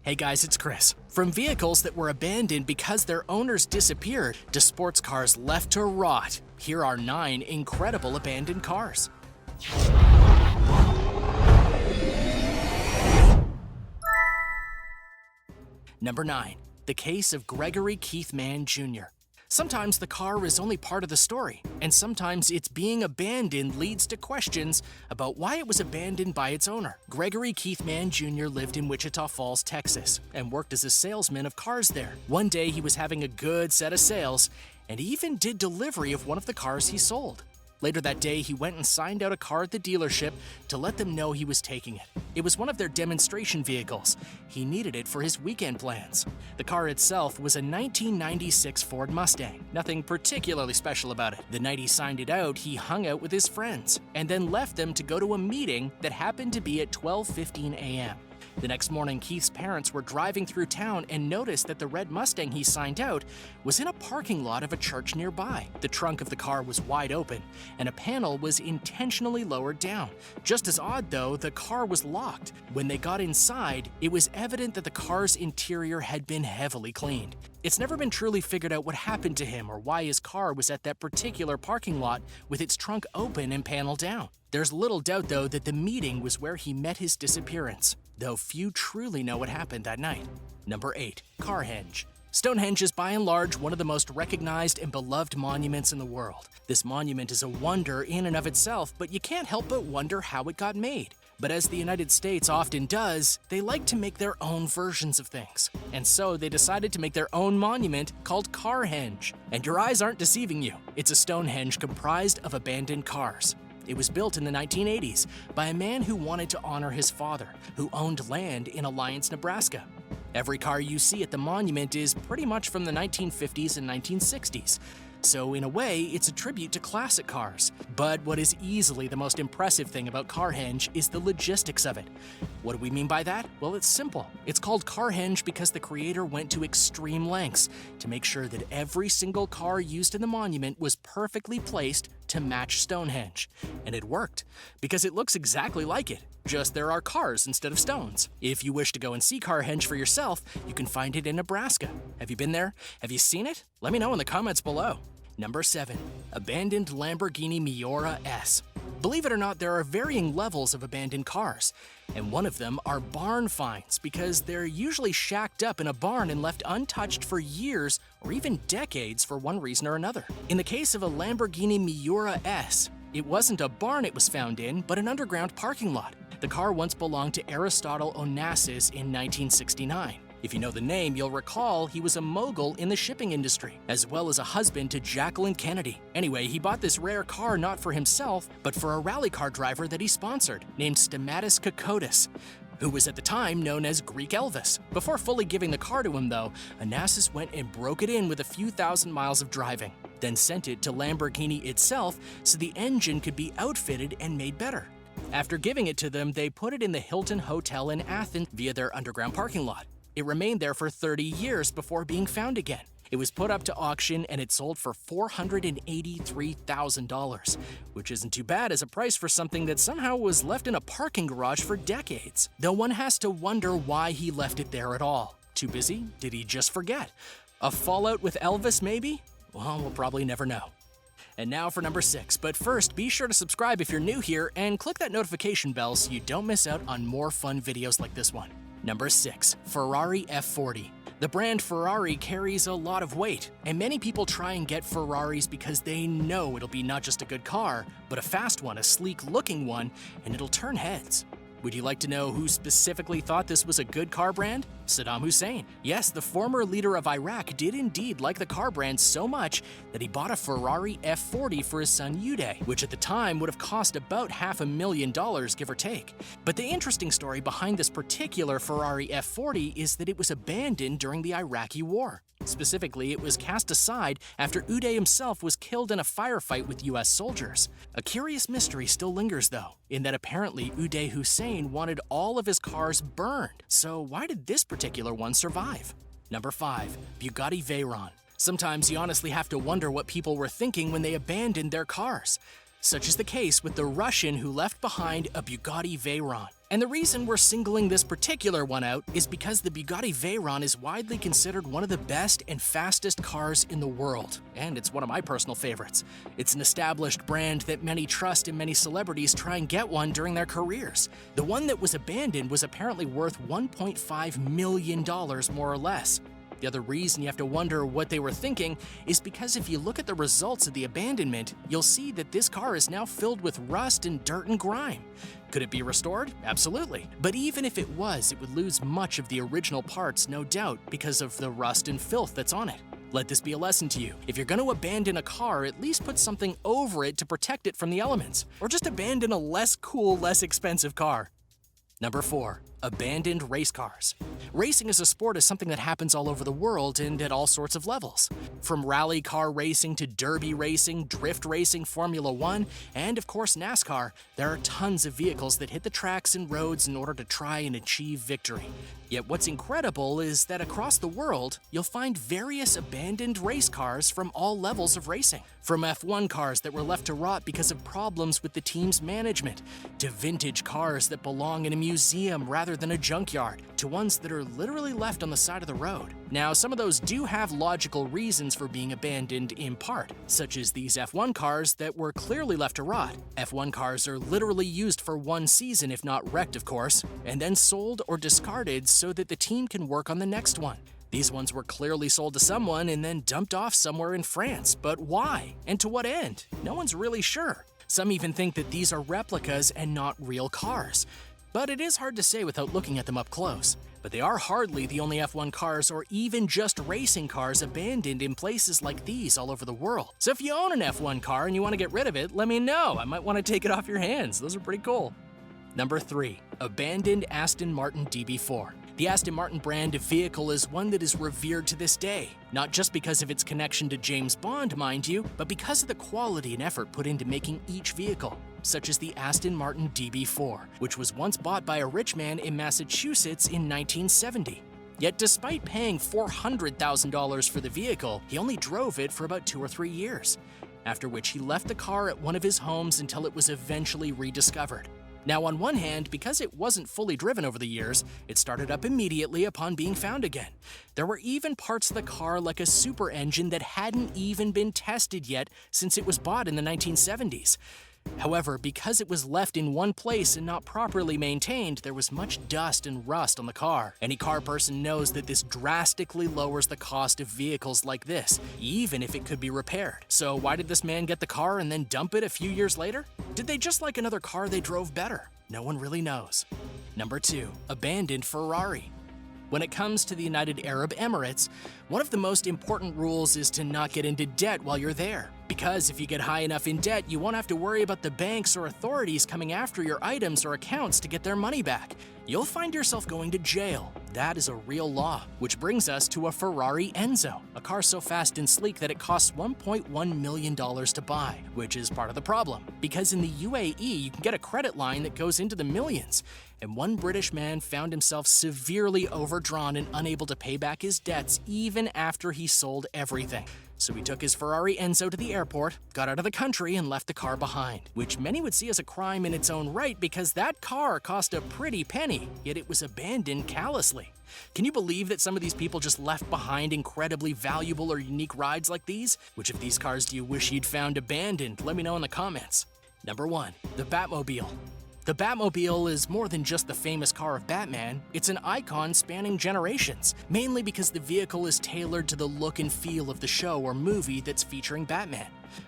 Hey guys, it's Chris. From vehicles that were abandoned because their owners disappeared to sports cars left to rot, here are 9 incredible abandoned cars. Number 9. The case of Gregory Keith Mann Jr. Sometimes the car is only part of the story, and sometimes its being abandoned leads to questions about why it was abandoned by its owner. Gregory Keith Mann Jr. lived in Wichita Falls, Texas, and worked as a salesman of cars there. One day he was having a good set of sales, and he even did delivery of one of the cars he sold. Later that day, he went and signed out a car at the dealership to let them know he was taking it. It was one of their demonstration vehicles. He needed it for his weekend plans. The car itself was a 1996 Ford Mustang. Nothing particularly special about it. The night he signed it out, he hung out with his friends and then left them to go to a meeting that happened to be at 12:15 a.m. The next morning, Keith's parents were driving through town and noticed that the red Mustang he signed out was in a parking lot of a church nearby. The trunk of the car was wide open, and a panel was intentionally lowered down. Just as odd, though, the car was locked. When they got inside, it was evident that the car's interior had been heavily cleaned. It's never been truly figured out what happened to him or why his car was at that particular parking lot with its trunk open and panel down. There's little doubt, though, that the meeting was where he met his disappearance, though few truly know what happened that night. Number 8. Carhenge. Stonehenge is by and large one of the most recognized and beloved monuments in the world. This monument is a wonder in and of itself, but you can't help but wonder how it got made. But as the United States often does, they like to make their own versions of things. And so they decided to make their own monument called Carhenge. And your eyes aren't deceiving you. It's a Stonehenge comprised of abandoned cars. It was built in the 1980s by a man who wanted to honor his father, who owned land in Alliance, Nebraska. Every car you see at the monument is pretty much from the 1950s and 1960s. So in a way, it's a tribute to classic cars. But what is easily the most impressive thing about Carhenge is the logistics of it. What do we mean by that? Well, it's simple. It's called Carhenge because the creator went to extreme lengths to make sure that every single car used in the monument was perfectly placed to match Stonehenge. And it worked, because it looks exactly like it, just there are cars instead of stones. If you wish to go and see Carhenge for yourself, you can find it in Nebraska. Have you been there? Have you seen it? Let me know in the comments below. Number 7. Abandoned Lamborghini Miura S. Believe it or not, there are varying levels of abandoned cars, and one of them are barn finds because they're usually shacked up in a barn and left untouched for years or even decades for one reason or another. In the case of a Lamborghini Miura S, it wasn't a barn it was found in, but an underground parking lot. The car once belonged to Aristotle Onassis in 1969. If you know the name, you'll recall he was a mogul in the shipping industry, as well as a husband to Jacqueline Kennedy. Anyway, he bought this rare car not for himself, but for a rally car driver that he sponsored, named Stamatis Kokotis, who was at the time known as Greek Elvis. Before fully giving the car to him, though, Onassis went and broke it in with a few thousand miles of driving, then sent it to Lamborghini itself so the engine could be outfitted and made better. After giving it to them, they put it in the Hilton Hotel in Athens via their underground parking lot. It remained there for 30 years before being found again. It was put up to auction and it sold for $483,000, which isn't too bad as a price for something that somehow was left in a parking garage for decades. Though one has to wonder why he left it there at all. Too busy? Did he just forget? A fallout with Elvis, maybe? Well, we'll probably never know. And now for number 6, but first, be sure to subscribe if you're new here and click that notification bell so you don't miss out on more fun videos like this one. Number 6. Ferrari F40. The brand Ferrari carries a lot of weight, and many people try and get Ferraris because they know it'll be not just a good car, but a fast one, a sleek-looking one, and it'll turn heads. Would you like to know who specifically thought this was a good car brand? Saddam Hussein. Yes, the former leader of Iraq did indeed like the car brand so much that he bought a Ferrari F40 for his son Uday, which at the time would have cost about $500,000, give or take. But the interesting story behind this particular Ferrari F40 is that it was abandoned during the Iraqi War. Specifically, it was cast aside after Uday himself was killed in a firefight with US soldiers. A curious mystery still lingers, though, in that apparently Uday Hussein wanted all of his cars burned. So why did this particular one survive? Number 5. Bugatti Veyron. Sometimes you honestly have to wonder what people were thinking when they abandoned their cars. Such is the case with the Russian who left behind a Bugatti Veyron. And the reason we're singling this particular one out is because the Bugatti Veyron is widely considered one of the best and fastest cars in the world, and it's one of my personal favorites. It's an established brand that many trust and many celebrities try and get one during their careers. The one that was abandoned was apparently worth $1.5 million more or less. The other reason you have to wonder what they were thinking is because if you look at the results of the abandonment, you'll see that this car is now filled with rust and dirt and grime. Could it be restored? Absolutely. But even if it was, it would lose much of the original parts, no doubt, because of the rust and filth that's on it. Let this be a lesson to you. If you're going to abandon a car, at least put something over it to protect it from the elements. Or just abandon a less cool, less expensive car. Number 4. Abandoned race cars. Racing as a sport is something that happens all over the world and at all sorts of levels. From rally car racing to derby racing, drift racing, Formula 1, and of course NASCAR, there are tons of vehicles that hit the tracks and roads in order to try and achieve victory. Yet what's incredible is that across the world, you'll find various abandoned race cars from all levels of racing. From F1 cars that were left to rot because of problems with the team's management, to vintage cars that belong in a museum rather than a junkyard, to ones that are literally left on the side of the road. Now, some of those do have logical reasons for being abandoned in part, such as these F1 cars that were clearly left to rot. F1 cars are literally used for one season, if not wrecked of course, and then sold or discarded so that the team can work on the next one. These ones were clearly sold to someone and then dumped off somewhere in France, but why? And to what end? No one's really sure. Some even think that these are replicas and not real cars. But it is hard to say without looking at them up close. But they are hardly the only F1 cars or even just racing cars abandoned in places like these all over the world. So if you own an F1 car and you want to get rid of it, let me know. I might want to take it off your hands. Those are pretty cool. Number 3. Abandoned Aston Martin DB4. The Aston Martin brand of vehicle is one that is revered to this day, not just because of its connection to James Bond, mind you, but because of the quality and effort put into making each vehicle, such as the Aston Martin DB4, which was once bought by a rich man in Massachusetts in 1970. Yet despite paying $400,000 for the vehicle, he only drove it for about 2 or 3 years, after which he left the car at one of his homes until it was eventually rediscovered. Now, on one hand, because it wasn't fully driven over the years, it started up immediately upon being found again. There were even parts of the car like a super engine that hadn't even been tested yet since it was bought in the 1970s. However, because it was left in one place and not properly maintained, there was much dust and rust on the car. Any car person knows that this drastically lowers the cost of vehicles like this, even if it could be repaired. So why did this man get the car and then dump it a few years later? Did they just like another car they drove better? No one really knows. Number 2. Abandoned Ferrari. When it comes to the United Arab Emirates, one of the most important rules is to not get into debt while you're there. Because if you get high enough in debt, you won't have to worry about the banks or authorities coming after your items or accounts to get their money back. You'll find yourself going to jail. That is a real law. Which brings us to a Ferrari Enzo, a car so fast and sleek that it costs $1.1 million to buy, which is part of the problem. Because in the UAE, you can get a credit line that goes into the millions. And one British man found himself severely overdrawn and unable to pay back his debts even after he sold everything. So he took his Ferrari Enzo to the airport, got out of the country, and left the car behind, which many would see as a crime in its own right because that car cost a pretty penny, yet it was abandoned callously. Can you believe that some of these people just left behind incredibly valuable or unique rides like these? Which of these cars do you wish you'd found abandoned? Let me know in the comments. Number 1. The Batmobile. The Batmobile is more than just the famous car of Batman, it's an icon spanning generations, mainly because the vehicle is tailored to the look and feel of the show or movie that's featuring Batman.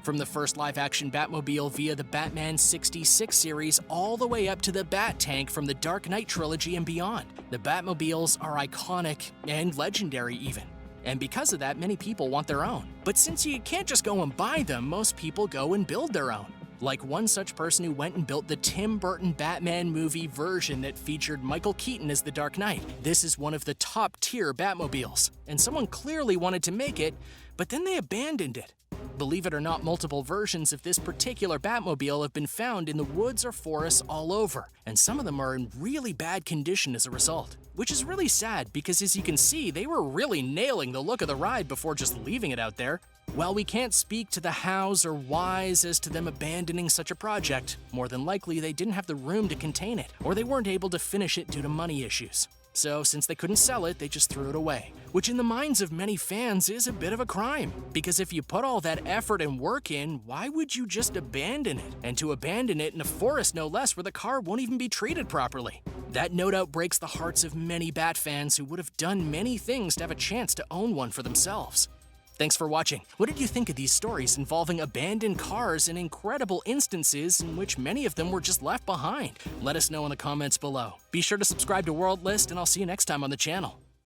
From the first live-action Batmobile via the Batman 66 series all the way up to the Bat Tank from the Dark Knight trilogy and beyond, the Batmobiles are iconic and legendary even. And because of that, many people want their own. But since you can't just go and buy them, most people go and build their own. Like one such person who went and built the Tim Burton Batman movie version that featured Michael Keaton as the Dark Knight. This is one of the top-tier Batmobiles, and someone clearly wanted to make it, but then they abandoned it. Believe it or not, multiple versions of this particular Batmobile have been found in the woods or forests all over, and some of them are in really bad condition as a result. Which is really sad because as you can see, they were really nailing the look of the ride before just leaving it out there. While we can't speak to the hows or whys as to them abandoning such a project, more than likely they didn't have the room to contain it, or they weren't able to finish it due to money issues. So since they couldn't sell it, they just threw it away, which in the minds of many fans is a bit of a crime, because if you put all that effort and work in, why would you just abandon it? And to abandon it in a forest no less, where the car won't even be treated properly. That no doubt breaks the hearts of many Bat fans who would have done many things to have a chance to own one for themselves. Thanks for watching. What did you think of these stories involving abandoned cars and incredible instances in which many of them were just left behind? Let us know in the comments below. Be sure to subscribe to World List, and I'll see you next time on the channel.